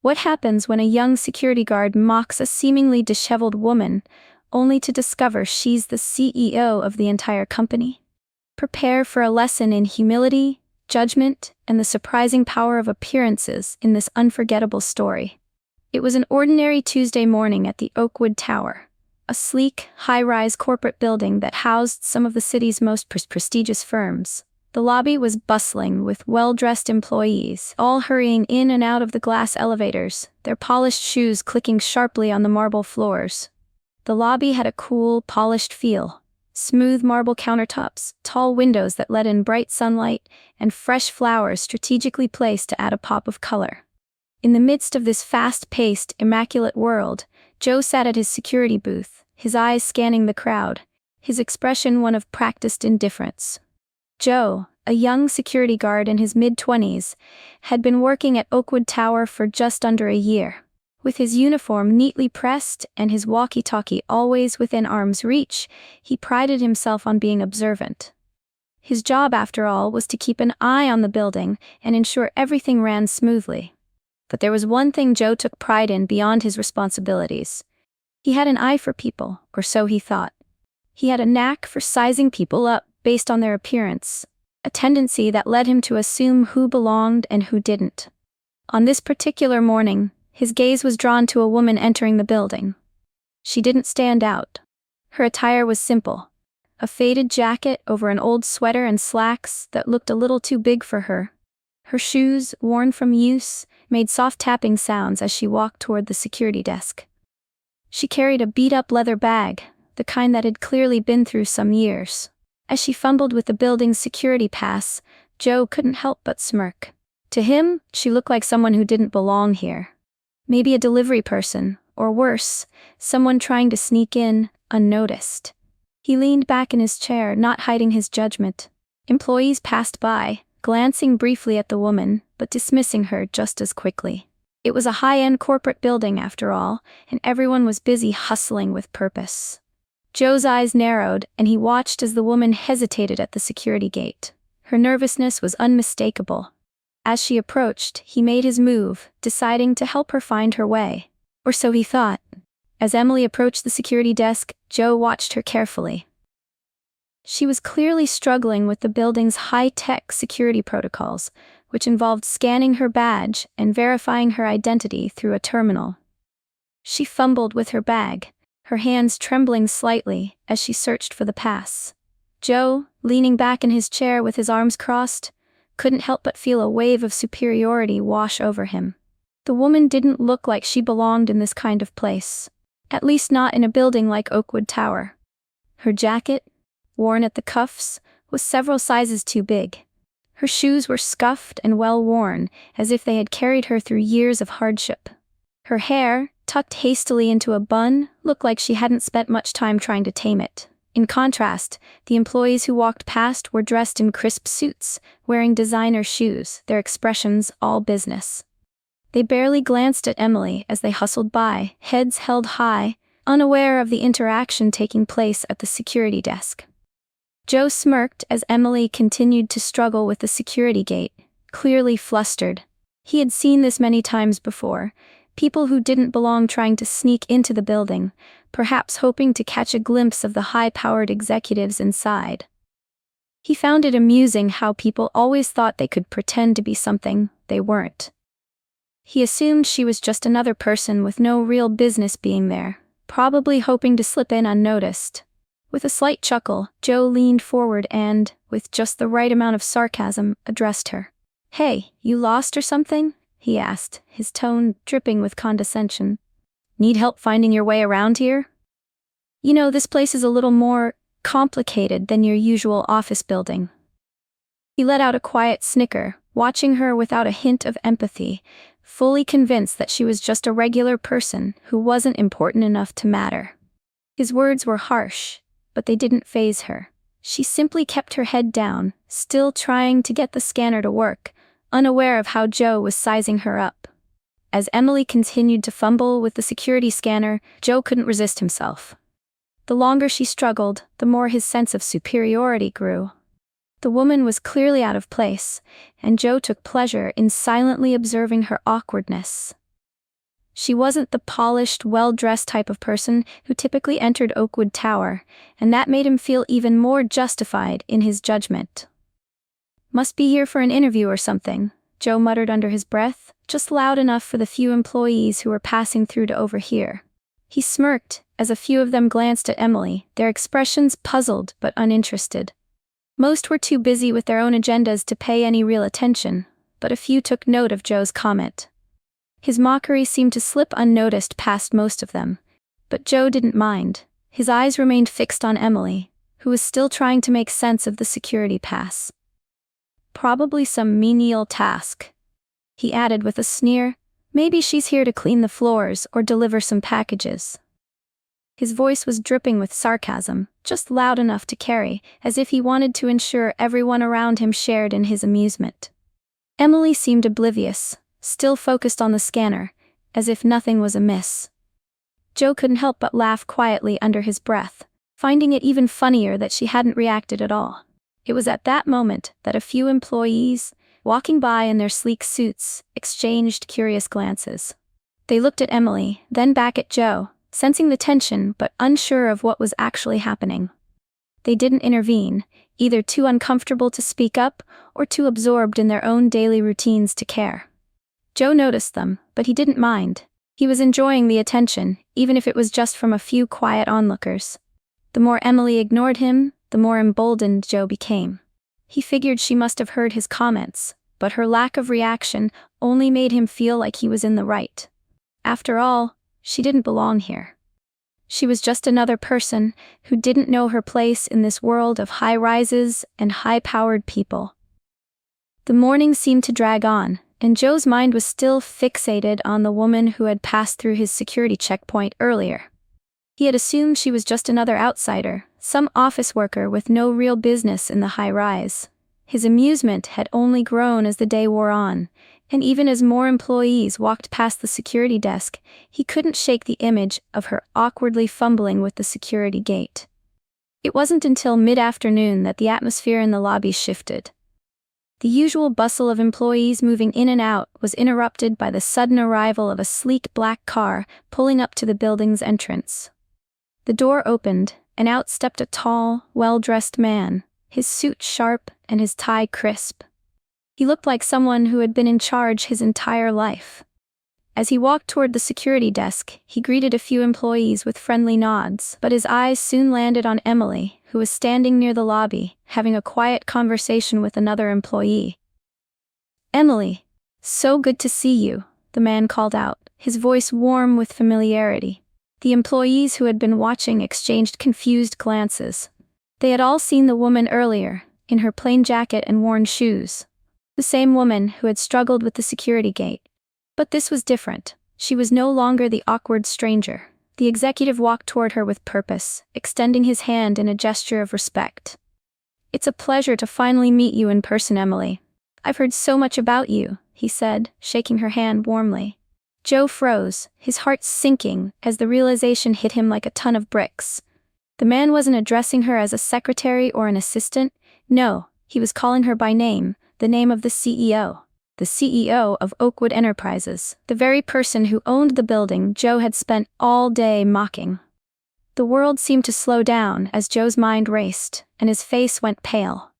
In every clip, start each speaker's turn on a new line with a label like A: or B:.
A: What happens when a young security guard mocks a seemingly disheveled woman, only to discover she's the CEO of the entire company? Prepare for a lesson in humility, judgment, and the surprising power of appearances in this unforgettable story. It was an ordinary Tuesday morning at the Oakwood Tower, a sleek, high-rise corporate building that housed some of the city's most prestigious firms. The lobby was bustling with well-dressed employees, all hurrying in and out of the glass elevators, their polished shoes clicking sharply on the marble floors. The lobby had a cool, polished feel. Smooth marble countertops, tall windows that let in bright sunlight, and fresh flowers strategically placed to add a pop of color. In the midst of this fast-paced, immaculate world, Joe sat at his security booth, his eyes scanning the crowd, his expression one of practiced indifference. Joe, a young security guard in his mid-20s, had been working at Oakwood Tower for just under a year. With his uniform neatly pressed and his walkie-talkie always within arm's reach, he prided himself on being observant. His job, after all, was to keep an eye on the building and ensure everything ran smoothly. But there was one thing Joe took pride in beyond his responsibilities. He had an eye for people, or so he thought. He had a knack for sizing people up based on their appearance, a tendency that led him to assume who belonged and who didn't. On this particular morning, his gaze was drawn to a woman entering the building. She didn't stand out. Her attire was simple, a faded jacket over an old sweater and slacks that looked a little too big for her. Her shoes, worn from use, made soft tapping sounds as she walked toward the security desk. She carried a beat-up leather bag, the kind that had clearly been through some years. As she fumbled with the building's security pass, Joe couldn't help but smirk. To him, she looked like someone who didn't belong here. Maybe a delivery person, or worse, someone trying to sneak in, unnoticed. He leaned back in his chair, not hiding his judgment. Employees passed by, glancing briefly at the woman, but dismissing her just as quickly. It was a high-end corporate building after all, and everyone was busy hustling with purpose. Joe's eyes narrowed, and he watched as the woman hesitated at the security gate. Her nervousness was unmistakable. As she approached, he made his move, deciding to help her find her way. Or so he thought. As Emily approached the security desk, Joe watched her carefully. She was clearly struggling with the building's high-tech security protocols, which involved scanning her badge and verifying her identity through a terminal. She fumbled with her bag, her hands trembling slightly as she searched for the pass. Joe, leaning back in his chair with his arms crossed, couldn't help but feel a wave of superiority wash over him. The woman didn't look like she belonged in this kind of place, at least not in a building like Oakwood Tower. Her jacket, worn at the cuffs, was several sizes too big. Her shoes were scuffed and well-worn, as if they had carried her through years of hardship. Her hair, tucked hastily into a bun, looked like she hadn't spent much time trying to tame it. In contrast, the employees who walked past were dressed in crisp suits, wearing designer shoes, their expressions all business. They barely glanced at Emily as they hustled by, heads held high, unaware of the interaction taking place at the security desk. Joe smirked as Emily continued to struggle with the security gate, clearly flustered. He had seen this many times before. People who didn't belong trying to sneak into the building, perhaps hoping to catch a glimpse of the high-powered executives inside. He found it amusing how people always thought they could pretend to be something they weren't. He assumed she was just another person with no real business being there, probably hoping to slip in unnoticed. With a slight chuckle, Joe leaned forward and, with just the right amount of sarcasm, addressed her. "Hey, you lost or something?" he asked, his tone dripping with condescension. "Need help finding your way around here? You know, this place is a little more complicated than your usual office building." He let out a quiet snicker, watching her without a hint of empathy, fully convinced that she was just a regular person who wasn't important enough to matter. His words were harsh, but they didn't faze her. She simply kept her head down, still trying to get the scanner to work, unaware of how Joe was sizing her up. As Emily continued to fumble with the security scanner, Joe couldn't resist himself. The longer she struggled, the more his sense of superiority grew. The woman was clearly out of place, and Joe took pleasure in silently observing her awkwardness. She wasn't the polished, well-dressed type of person who typically entered Oakwood Tower, and that made him feel even more justified in his judgment. "Must be here for an interview or something," Joe muttered under his breath, just loud enough for the few employees who were passing through to overhear. He smirked as a few of them glanced at Emily, their expressions puzzled but uninterested. Most were too busy with their own agendas to pay any real attention, but a few took note of Joe's comment. His mockery seemed to slip unnoticed past most of them, but Joe didn't mind. His eyes remained fixed on Emily, who was still trying to make sense of the security pass. "Probably some menial task," he added with a sneer. "Maybe she's here to clean the floors or deliver some packages." His voice was dripping with sarcasm, just loud enough to carry, as if he wanted to ensure everyone around him shared in his amusement. Emily seemed oblivious, still focused on the scanner, as if nothing was amiss. Joe couldn't help but laugh quietly under his breath, finding it even funnier that she hadn't reacted at all. It was at that moment that a few employees, walking by in their sleek suits, exchanged curious glances. They looked at Emily, then back at Joe, sensing the tension but unsure of what was actually happening. They didn't intervene, either too uncomfortable to speak up or too absorbed in their own daily routines to care. Joe noticed them, but he didn't mind. He was enjoying the attention, even if it was just from a few quiet onlookers. The more Emily ignored him, the more emboldened Joe became. He figured she must have heard his comments, but her lack of reaction only made him feel like he was in the right. After all, she didn't belong here. She was just another person who didn't know her place in this world of high-rises and high-powered people. The morning seemed to drag on, and Joe's mind was still fixated on the woman who had passed through his security checkpoint earlier. He had assumed she was just another outsider, some office worker with no real business in the high-rise. His amusement had only grown as the day wore on, and even as more employees walked past the security desk, he couldn't shake the image of her awkwardly fumbling with the security gate. It wasn't until mid-afternoon that the atmosphere in the lobby shifted. The usual bustle of employees moving in and out was interrupted by the sudden arrival of a sleek black car pulling up to the building's entrance. The door opened, and out stepped a tall, well-dressed man, his suit sharp and his tie crisp. He looked like someone who had been in charge his entire life. As he walked toward the security desk, he greeted a few employees with friendly nods, but his eyes soon landed on Emily, who was standing near the lobby, having a quiet conversation with another employee. "Emily, so good to see you," the man called out, his voice warm with familiarity. The employees who had been watching exchanged confused glances. They had all seen the woman earlier, in her plain jacket and worn shoes. The same woman who had struggled with the security gate. But this was different. She was no longer the awkward stranger. The executive walked toward her with purpose, extending his hand in a gesture of respect. "It's a pleasure to finally meet you in person, Emily. I've heard so much about you," he said, shaking her hand warmly. Joe froze, his heart sinking as the realization hit him like a ton of bricks. The man wasn't addressing her as a secretary or an assistant. No, he was calling her by name, the name of the CEO. The CEO of Oakwood Enterprises, the very person who owned the building Joe had spent all day mocking. The world seemed to slow down as Joe's mind raced, and his face went pale.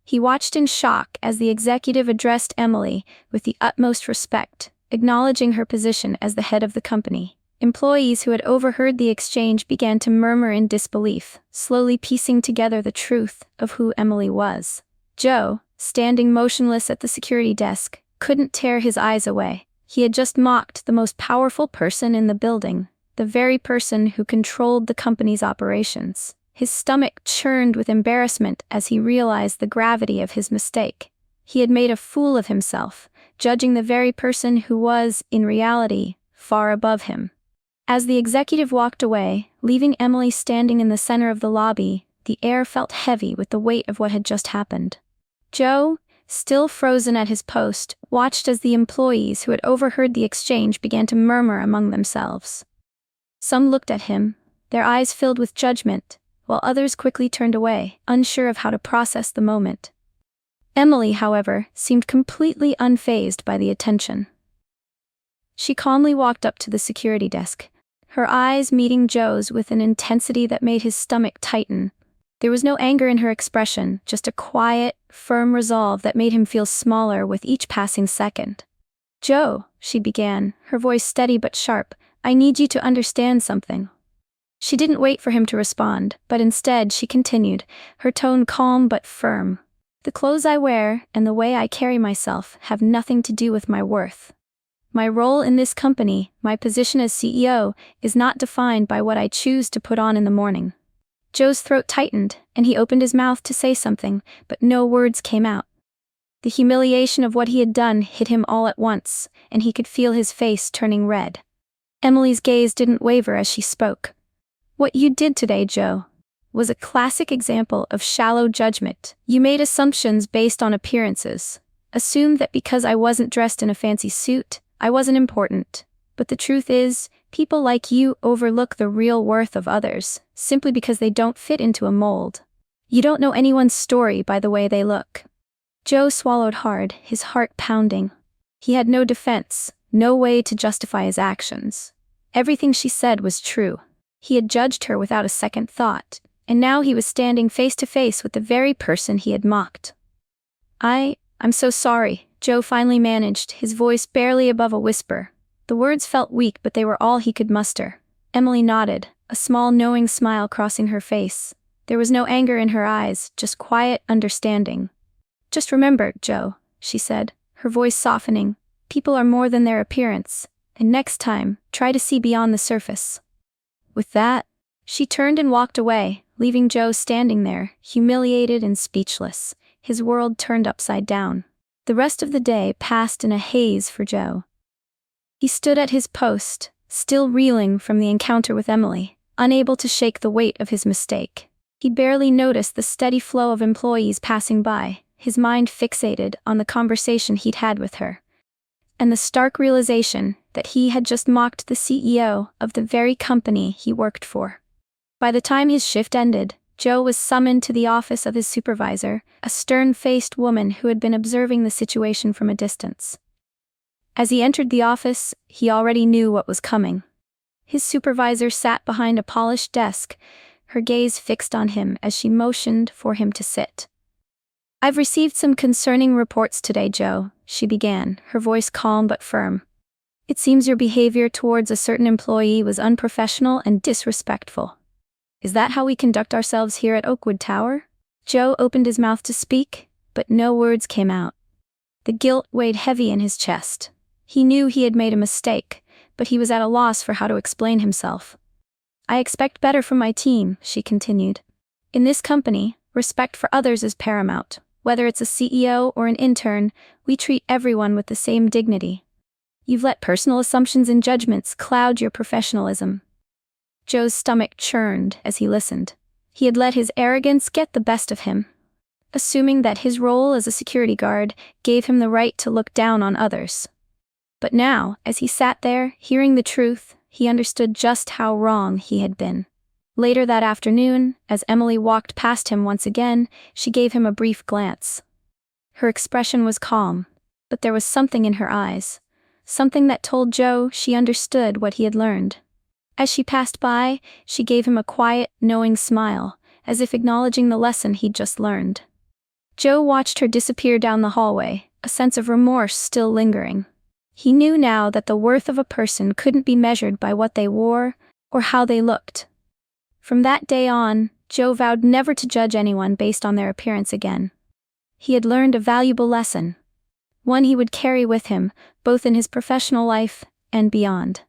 A: He watched in shock as the executive addressed Emily with the utmost respect, acknowledging her position as the head of the company. Employees who had overheard the exchange began to murmur in disbelief, slowly piecing together the truth of who Emily was. Joe, standing motionless at the security desk, couldn't tear his eyes away. He had just mocked the most powerful person in the building, the very person who controlled the company's operations. His stomach churned with embarrassment as he realized the gravity of his mistake. He had made a fool of himself, judging the very person who was, in reality, far above him. As the executive walked away, leaving Emily standing in the center of the lobby, the air felt heavy with the weight of what had just happened. Joe, still frozen at his post, watched as the employees who had overheard the exchange began to murmur among themselves. Some looked at him, their eyes filled with judgment, while others quickly turned away, unsure of how to process the moment. Emily, however, seemed completely unfazed by the attention. She calmly walked up to the security desk, her eyes meeting Joe's with an intensity that made his stomach tighten. There was no anger in her expression, just a quiet, firm resolve that made him feel smaller with each passing second. "Joe," she began, her voice steady but sharp, "I need you to understand something." She didn't wait for him to respond, but instead she continued, her tone calm but firm. "The clothes I wear and the way I carry myself have nothing to do with my worth. My role in this company, my position as CEO, is not defined by what I choose to put on in the morning." Joe's throat tightened, and he opened his mouth to say something, but no words came out. The humiliation of what he had done hit him all at once, and he could feel his face turning red. Emily's gaze didn't waver as she spoke. "What you did today, Joe, was a classic example of shallow judgment. You made assumptions based on appearances. Assumed that because I wasn't dressed in a fancy suit, I wasn't important. But the truth is, people like you overlook the real worth of others, simply because they don't fit into a mold. You don't know anyone's story by the way they look." Joe swallowed hard, his heart pounding. He had no defense, no way to justify his actions. Everything she said was true. He had judged her without a second thought, and now he was standing face to face with the very person he had mocked. I'm so sorry," Joe finally managed, his voice barely above a whisper. The words felt weak, but they were all he could muster. Emily nodded, a small knowing smile crossing her face. There was no anger in her eyes, just quiet understanding. "Just remember, Joe," she said, her voice softening, "people are more than their appearance, and next time, try to see beyond the surface." With that, she turned and walked away, leaving Joe standing there, humiliated and speechless, his world turned upside down. The rest of the day passed in a haze for Joe. He stood at his post, still reeling from the encounter with Emily, unable to shake the weight of his mistake. He barely noticed the steady flow of employees passing by, his mind fixated on the conversation he'd had with her. And the stark realization that he had just mocked the CEO of the very company he worked for. By the time his shift ended, Joe was summoned to the office of his supervisor, a stern-faced woman who had been observing the situation from a distance. As he entered the office, he already knew what was coming. His supervisor sat behind a polished desk, her gaze fixed on him as she motioned for him to sit. "I've received some concerning reports today, Joe," she began, her voice calm but firm. "It seems your behavior towards a certain employee was unprofessional and disrespectful. Is that how we conduct ourselves here at Oakwood Tower?" Joe opened his mouth to speak, but no words came out. The guilt weighed heavy in his chest. He knew he had made a mistake, but he was at a loss for how to explain himself. "I expect better from my team," she continued. "In this company, respect for others is paramount. Whether it's a CEO or an intern, we treat everyone with the same dignity. You've let personal assumptions and judgments cloud your professionalism." Joe's stomach churned as he listened. He had let his arrogance get the best of him, assuming that his role as a security guard gave him the right to look down on others. But now, as he sat there, hearing the truth, he understood just how wrong he had been. Later that afternoon, as Emily walked past him once again, she gave him a brief glance. Her expression was calm, but there was something in her eyes, something that told Joe she understood what he had learned. As she passed by, she gave him a quiet, knowing smile, as if acknowledging the lesson he'd just learned. Joe watched her disappear down the hallway, a sense of remorse still lingering. He knew now that the worth of a person couldn't be measured by what they wore or how they looked. From that day on, Joe vowed never to judge anyone based on their appearance again. He had learned a valuable lesson, one he would carry with him, both in his professional life and beyond.